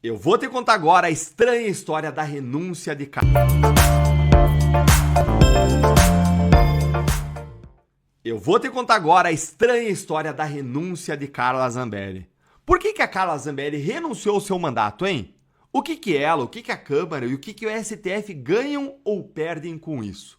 Eu vou te contar agora a estranha história da renúncia de Carla. Eu vou te contar agora a estranha história da renúncia de Carla Zambelli. Por que a Carla Zambelli renunciou ao seu mandato, hein? O que ela, o que a Câmara e o que o STF ganham ou perdem com isso?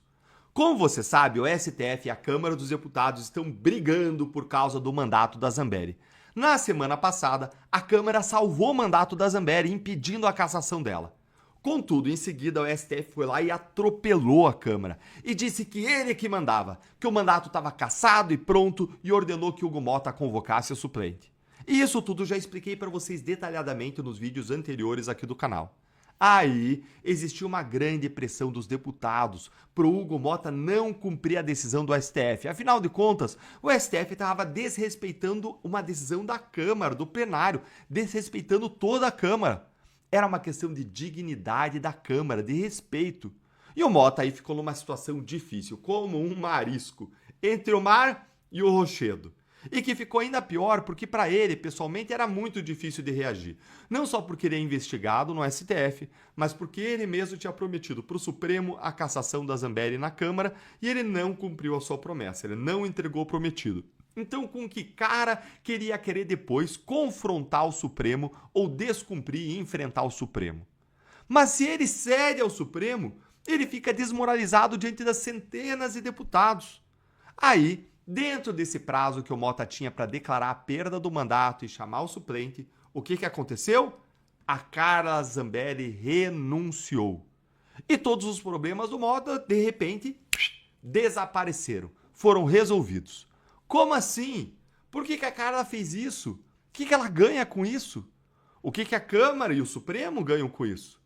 Como você sabe, o STF e a Câmara dos Deputados estão brigando por causa do mandato da Zambelli. Na semana passada, a Câmara salvou o mandato da Zambelli, impedindo a cassação dela. Contudo, em seguida, o STF foi lá e atropelou a Câmara e disse que ele que mandava, que o mandato estava cassado e pronto e ordenou que Hugo Motta convocasse o suplente. E isso tudo já expliquei para vocês detalhadamente nos vídeos anteriores aqui do canal. Aí, existiu uma grande pressão dos deputados para o Hugo Motta não cumprir a decisão do STF. Afinal de contas, o STF estava desrespeitando uma decisão da Câmara, do plenário, desrespeitando toda a Câmara. Era uma questão de dignidade da Câmara, de respeito. E o Motta aí ficou numa situação difícil, como um marisco, entre o mar e o rochedo. E que ficou ainda pior porque para ele, pessoalmente, era muito difícil de reagir. Não só porque ele é investigado no STF, mas porque ele mesmo tinha prometido para o Supremo a cassação da Zambelli na Câmara e ele não cumpriu a sua promessa, ele não entregou o prometido. Então, com que cara queria querer depois confrontar o Supremo ou descumprir e enfrentar o Supremo? Mas se ele cede ao Supremo, ele fica desmoralizado diante das centenas de deputados. Aí, dentro desse prazo que o Motta tinha para declarar a perda do mandato e chamar o suplente, o que aconteceu? A Carla Zambelli renunciou. E todos os problemas do Motta, de repente, desapareceram, foram resolvidos. Como assim? Por que a Carla fez isso? O que ela ganha com isso? O que a Câmara e o Supremo ganham com isso?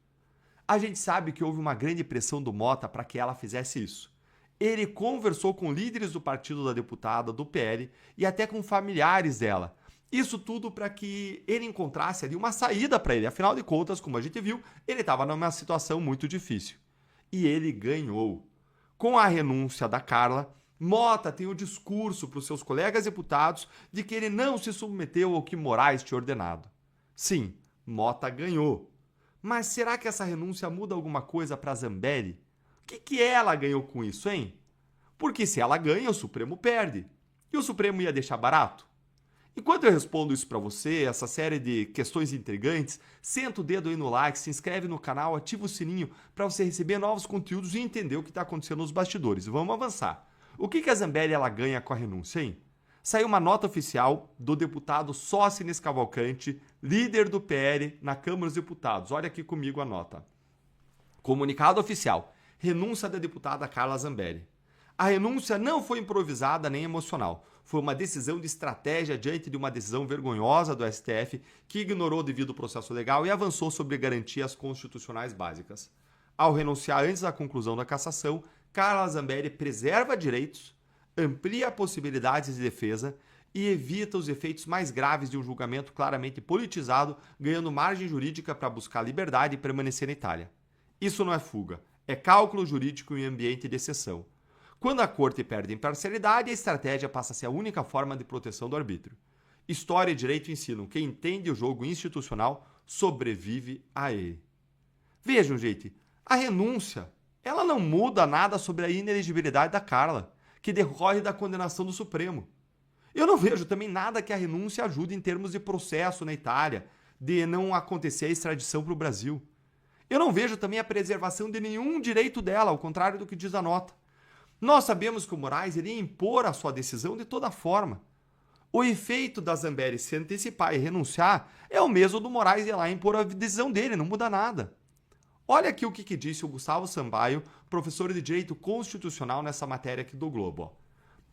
A gente sabe que houve uma grande pressão do Motta para que ela fizesse isso. Ele conversou com líderes do partido da deputada, do PL, e até com familiares dela. Isso tudo para que ele encontrasse ali uma saída para ele. Afinal de contas, como a gente viu, ele estava numa situação muito difícil. E ele ganhou. Com a renúncia da Carla, Motta tem o discurso para os seus colegas deputados de que ele não se submeteu ao que Moraes tinha ordenado. Sim, Motta ganhou. Mas será que essa renúncia muda alguma coisa para Zambelli? O que ela ganhou com isso, hein? Porque se ela ganha, o Supremo perde. E o Supremo ia deixar barato? Enquanto eu respondo isso pra você, essa série de questões intrigantes, senta o dedo aí no like, se inscreve no canal, ativa o sininho para você receber novos conteúdos e entender o que está acontecendo nos bastidores. Vamos avançar. O que a Zambelli ela ganha com a renúncia, hein? Saiu uma nota oficial do deputado Sócines Cavalcante, líder do PL na Câmara dos Deputados. Olha aqui comigo a nota. Comunicado oficial. Renúncia da deputada Carla Zambelli. A renúncia não foi improvisada nem emocional. Foi uma decisão de estratégia diante de uma decisão vergonhosa do STF que ignorou o devido processo legal e avançou sobre garantias constitucionais básicas. Ao renunciar antes da conclusão da cassação, Carla Zambelli preserva direitos, amplia possibilidades de defesa e evita os efeitos mais graves de um julgamento claramente politizado, ganhando margem jurídica para buscar liberdade e permanecer na Itália. Isso não é fuga. É cálculo jurídico em ambiente de exceção. Quando a corte perde imparcialidade, a estratégia passa a ser a única forma de proteção do arbítrio. História e direito ensinam que quem entende o jogo institucional sobrevive a ele. Vejam, gente, a renúncia, ela não muda nada sobre a inelegibilidade da Carla, que decorre da condenação do Supremo. Eu não vejo também nada que a renúncia ajude em termos de processo na Itália, de não acontecer a extradição para o Brasil. Eu não vejo também a preservação de nenhum direito dela, ao contrário do que diz a nota. Nós sabemos que o Moraes iria impor a sua decisão de toda forma. O efeito da Zambelli se antecipar e renunciar é o mesmo do Moraes ir lá impor a decisão dele, não muda nada. Olha aqui o que disse o Gustavo Sambaio, professor de Direito Constitucional nessa matéria aqui do Globo.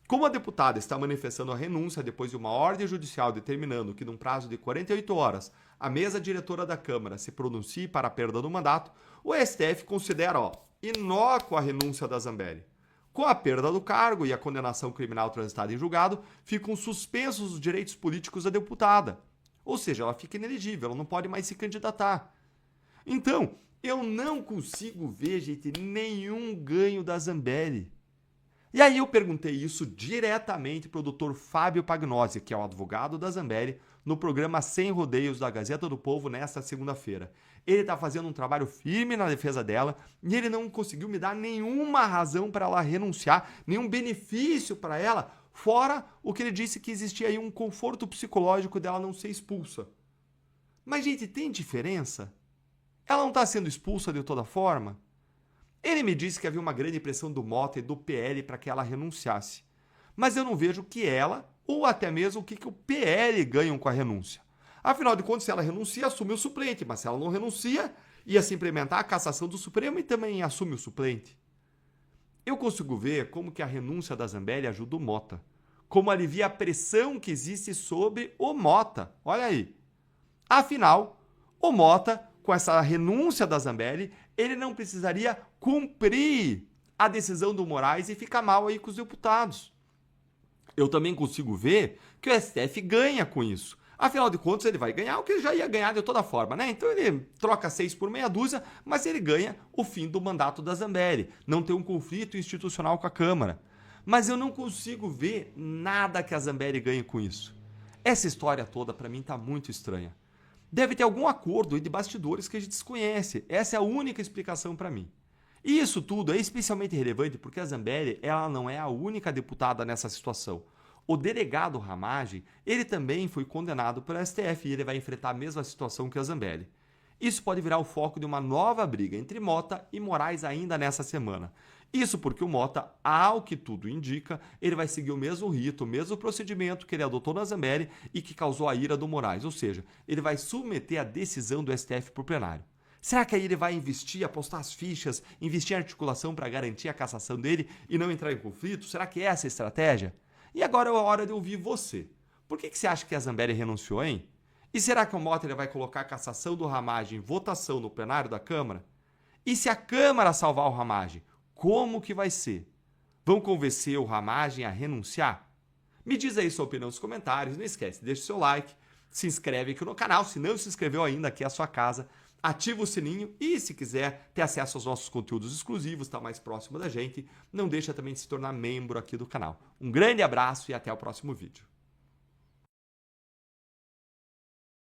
Como a deputada está manifestando a renúncia depois de uma ordem judicial determinando que, num prazo de 48 horas, a mesa diretora da Câmara se pronuncie para a perda do mandato, o STF considera inócua a renúncia da Zambelli. Com a perda do cargo e a condenação criminal transitada em julgado, ficam suspensos os direitos políticos da deputada. Ou seja, ela fica inelegível, ela não pode mais se candidatar. Então, eu não consigo ver, gente, nenhum ganho da Zambelli. E aí eu perguntei isso diretamente para o Dr. Fábio Pagnosi, que é o advogado da Zambelli, no programa Sem Rodeios da Gazeta do Povo nesta segunda-feira. Ele está fazendo um trabalho firme na defesa dela e ele não conseguiu me dar nenhuma razão para ela renunciar, nenhum benefício para ela, fora o que ele disse que existia aí um conforto psicológico dela não ser expulsa. Mas, gente, tem diferença? Ela não está sendo expulsa de toda forma? Ele me disse que havia uma grande pressão do Mota e do PL para que ela renunciasse. Mas eu não vejo o que ela, ou até mesmo o que o PL ganham com a renúncia. Afinal de contas, se ela renuncia, assume o suplente. Mas se ela não renuncia, ia se implementar a cassação do Supremo e também assume o suplente. Eu consigo ver como que a renúncia da Zambelli ajuda o Mota. Como alivia a pressão que existe sobre o Mota. Olha aí. Afinal, o Mota, com essa renúncia da Zambelli, ele não precisaria cumprir a decisão do Moraes e ficar mal aí com os deputados. Eu também consigo ver que o STF ganha com isso. Afinal de contas, ele vai ganhar o que ele já ia ganhar de toda forma, né? Então ele troca 6 por meia dúzia, mas ele ganha o fim do mandato da Zambelli. Não tem um conflito institucional com a Câmara. Mas eu não consigo ver nada que a Zambelli ganhe com isso. Essa história toda, para mim, está muito estranha. Deve ter algum acordo de bastidores que a gente desconhece. Essa é a única explicação para mim. E isso tudo é especialmente relevante porque a Zambelli ela não é a única deputada nessa situação. O delegado Ramagem, ele também foi condenado pelo STF e ele vai enfrentar a mesma situação que a Zambelli. Isso pode virar o foco de uma nova briga entre Mota e Moraes ainda nessa semana. Isso porque o Mota, ao que tudo indica, ele vai seguir o mesmo rito, o mesmo procedimento que ele adotou na Zambelli e que causou a ira do Moraes, ou seja, ele vai submeter a decisão do STF para o plenário. Será que aí ele vai investir, apostar as fichas, investir em articulação para garantir a cassação dele e não entrar em conflito? Será que é essa a estratégia? E agora é a hora de ouvir você. Por que você acha que a Zambelli renunciou, hein? E será que o Mota ele vai colocar a cassação do Ramagem em votação no plenário da Câmara? E se a Câmara salvar o Ramagem, como que vai ser? Vão convencer o Ramagem a renunciar? Me diz aí sua opinião nos comentários. Não esquece, deixa o seu like, se inscreve aqui no canal. Se não se inscreveu ainda, aqui é a sua casa. Ativa o sininho e se quiser ter acesso aos nossos conteúdos exclusivos, estar mais próximo da gente, não deixa também de se tornar membro aqui do canal. Um grande abraço e até o próximo vídeo.